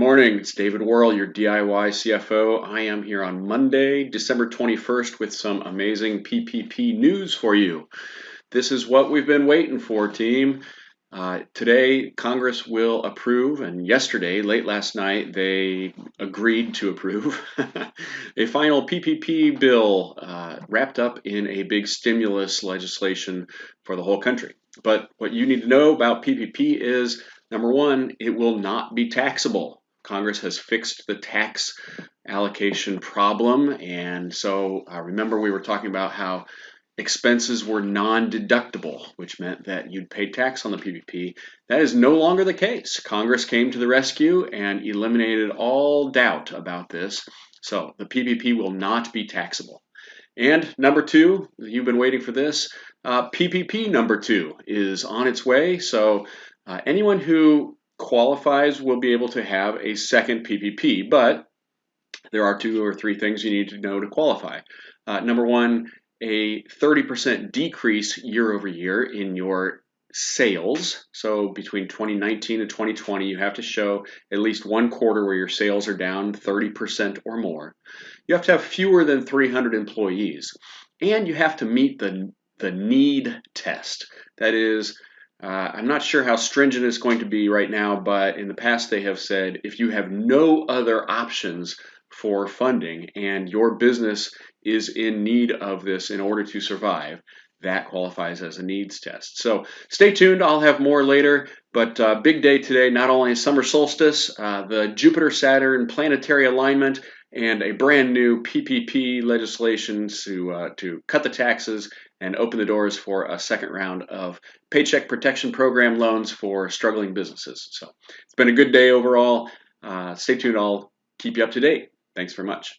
morning. It's David Worrell, your DIY CFO. I am here on Monday, December 21st, with some amazing PPP news for you. This is what we've been waiting for, team. Today, Congress will approve, and yesterday, late last night, they agreed to approve a final PPP bill wrapped up in a big stimulus legislation for the whole country. But what you need to know about PPP is, number one, it will not be taxable. Congress has fixed the tax allocation problem, and so remember we were talking about how expenses were non-deductible, which meant that you'd pay tax on the PPP. That is no longer the case. Congress came to the rescue and eliminated all doubt about this. So the PPP will not be taxable. And number two, you've been waiting for this, PPP number two is on its way. So anyone who qualifies will be able to have a second PPP, but there are 2 or 3 things you need to know to qualify. Number one, a 30% decrease year over year in your sales. So between 2019 and 2020, you have to show at least one quarter where your sales are down 30% or more. You have to have fewer than 300 employees, and you have to meet the need test. That is, I'm not sure how stringent it's going to be right now, but in the past they have said if you have no other options for funding and your business is in need of this in order to survive, that qualifies as a needs test. So stay tuned. I'll have more later, but big day today. Not only summer solstice, the Jupiter-Saturn planetary alignment, and a brand new PPP legislation to cut the taxes and open the doors for a second round of Paycheck Protection Program loans for struggling businesses. So it's been a good day overall. Stay tuned. I'll keep you up to date. Thanks very much.